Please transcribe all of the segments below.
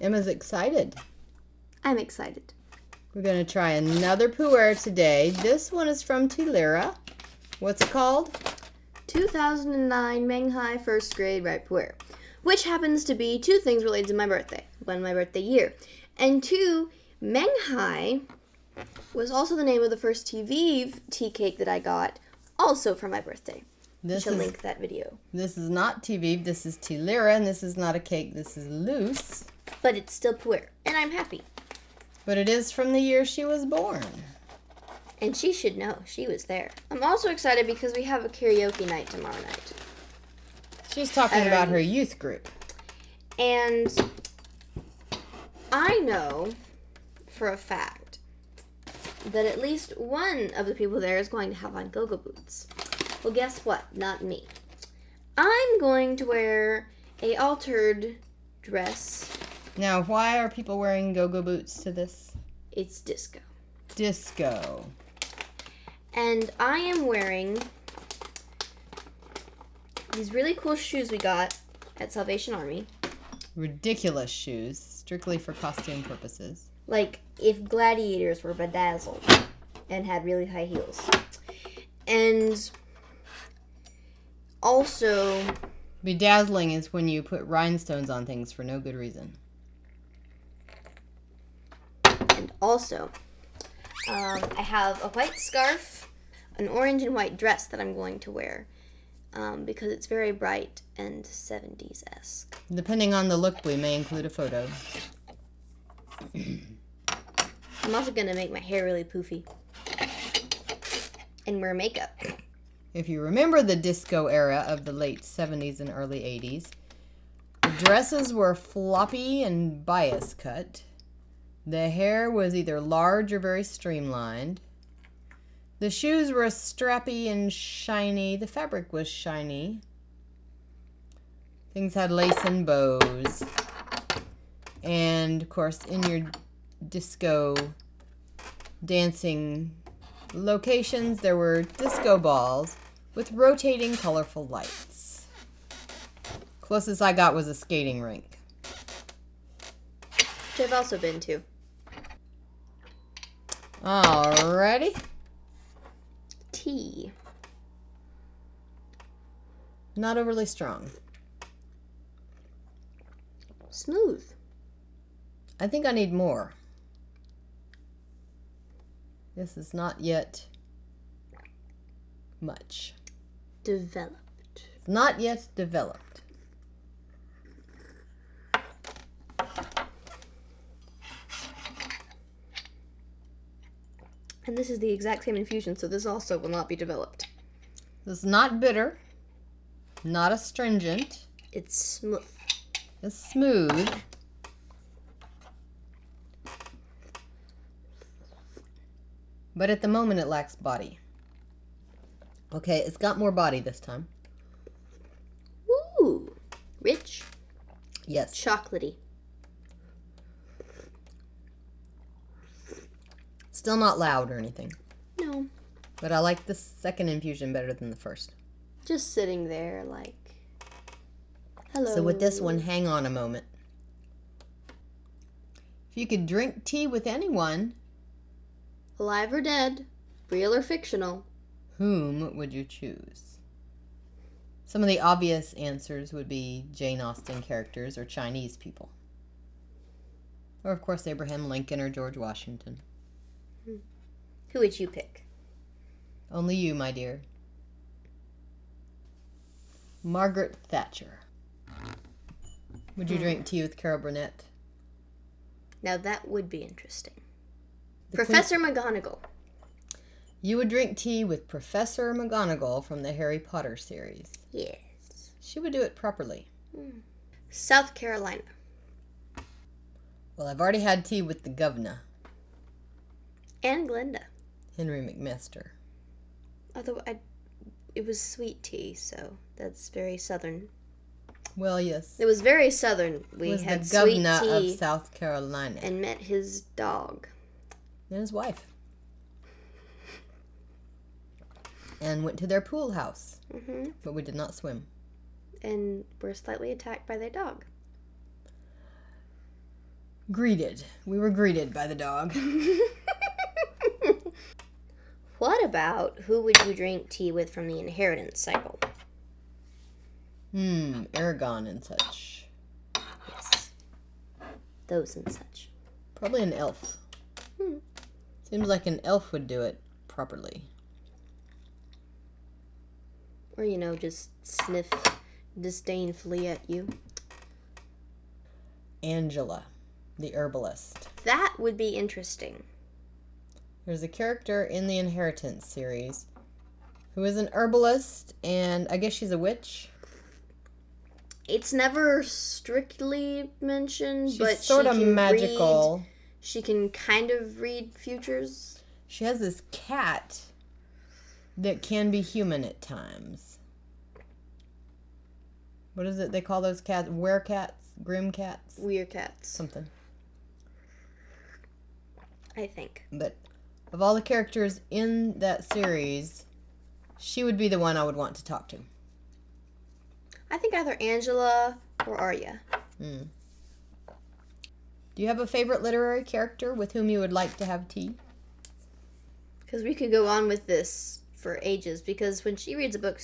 Emma's excited. I'm excited. We're going to try another pu'er today. This one is from Tealyra. What's it called? 2009 Menghai first grade right Puerh, which happens to be two things related to my birthday. One, my birthday year, and two, Menghai was also the name of the first tea cake that I got, also for my birthday. I shall link that video. This is not TV. This is Tealyra, and this is not a cake. This is loose. But it's still Puerh, and I'm happy. But it is from the year she was born. And she should know. She was there. I'm also excited because we have a karaoke night tomorrow night. She's talking about her youth group. And I know for a fact that at least one of the people there is going to have on go-go boots. Well, guess what? Not me. I'm going to wear a altered dress. Now, why are people wearing go-go boots to this? It's disco. Disco. And I am wearing these really cool shoes we got at Salvation Army. Ridiculous shoes, strictly for costume purposes. Like if gladiators were bedazzled and had really high heels. And also, bedazzling is when you put rhinestones on things for no good reason. And also, I have a white scarf, an orange and white dress that I'm going to wear because it's very bright and 70s-esque. Depending on the look, we may include a photo. I'm also going to make my hair really poofy and wear makeup. If you remember the disco era of the late 70s and early 80s, the dresses were floppy and bias cut. The hair was either large or very streamlined. The shoes were strappy and shiny. The fabric was shiny. Things had lace and bows. And, of course, in your disco dancing locations, there were disco balls with rotating colorful lights. Closest I got was a skating rink. Which I've also been to. Alrighty. Tea. Not overly strong. Smooth. I think I need more. This is not yet much. Developed. Not yet developed. And this is the exact same infusion, so this also will not be developed. This is not bitter. Not astringent. It's smooth. It's smooth. But at the moment it lacks body. Okay, it's got more body this time. Ooh. Rich. Yes. Chocolatey. Still not loud or anything. No. But I like the second infusion better than the first. Just sitting there like, hello. So with this one, hang on a moment. If you could drink tea with anyone, alive or dead, real or fictional, whom would you choose? Some of the obvious answers would be Jane Austen characters or Chinese people. Or, of course, Abraham Lincoln or George Washington. Who would you pick? Only you, my dear. Margaret Thatcher. Would you drink tea with Carol Burnett? Now that would be interesting. Professor McGonagall. You would drink tea with Professor McGonagall from the Harry Potter series. Yes. She would do it properly. South Carolina. Well, I've already had tea with the governor. And Glenda. Henry McMaster. Although it was sweet tea, so that's very southern. Well, yes. It was very southern. We was had the sweet governor tea of South Carolina. and met his dog. And his wife. And went to their pool house. Mm-hmm. But we did not swim. And were slightly attacked by their dog. Greeted. We were greeted by the dog. What about who would you drink tea with from the inheritance cycle? Aragon and such. Yes. Those and such. Probably an elf. Seems like an elf would do it properly. Or, just sniff disdainfully at you. Angela, the herbalist. That would be interesting. There's a character in the Inheritance series who is an herbalist, and I guess she's a witch. It's never strictly mentioned, She's but sort she of can magical. She can kind of read futures. She has this cat that can be human at times. What is it they call those cats? Werecats? Grim cats? Weird cats, Something. I think. But of all the characters in that series, she would be the one I would want to talk to. I think either Angela or Arya. Do you have a favorite literary character with whom you would like to have tea? Because we could go on with this for ages. Because when she reads a book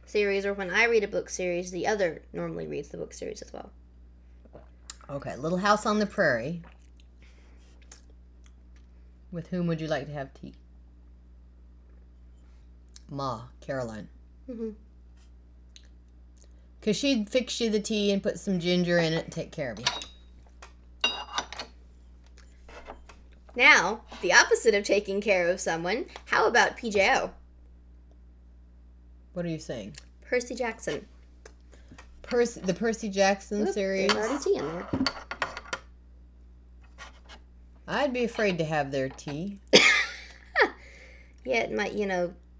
series or when I read a book series, the other normally reads the book series as well. Okay, Little House on the Prairie. With whom would you like to have tea? Ma, Caroline. Because she'd fix you the tea and put some ginger in it and take care of you. Now, the opposite of taking care of someone, how about PJO? What are you saying? Percy Jackson. The Percy Jackson series. There's already tea in there. I'd be afraid to have their tea. Yeah, it might,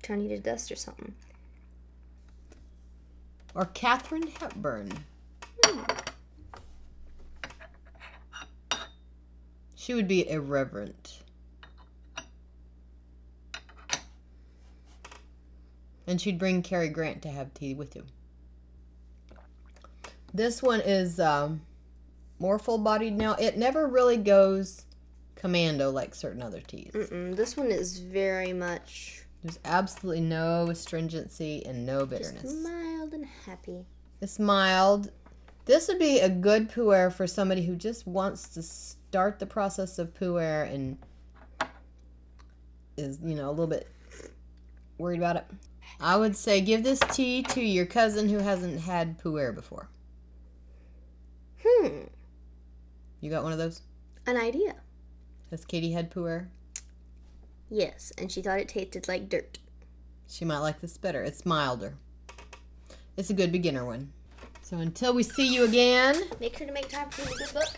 turn you to dust or something. Or Katharine Hepburn. She would be irreverent. And she'd bring Cary Grant to have tea with you. This one is more full-bodied now. It never really goes commando like certain other teas. This one is very much... There's absolutely no astringency and no bitterness. Just mild and happy. It's mild. This would be a good pu'er for somebody who just wants to start the process of pu'er and is, a little bit worried about it. I would say give this tea to your cousin who hasn't had pu'er before. You got one of those? An idea. Has Katie had pu'er? Yes, and she thought it tasted like dirt. She might like this better. It's milder. It's a good beginner one. So until we see you again, Make sure to make time for a good book.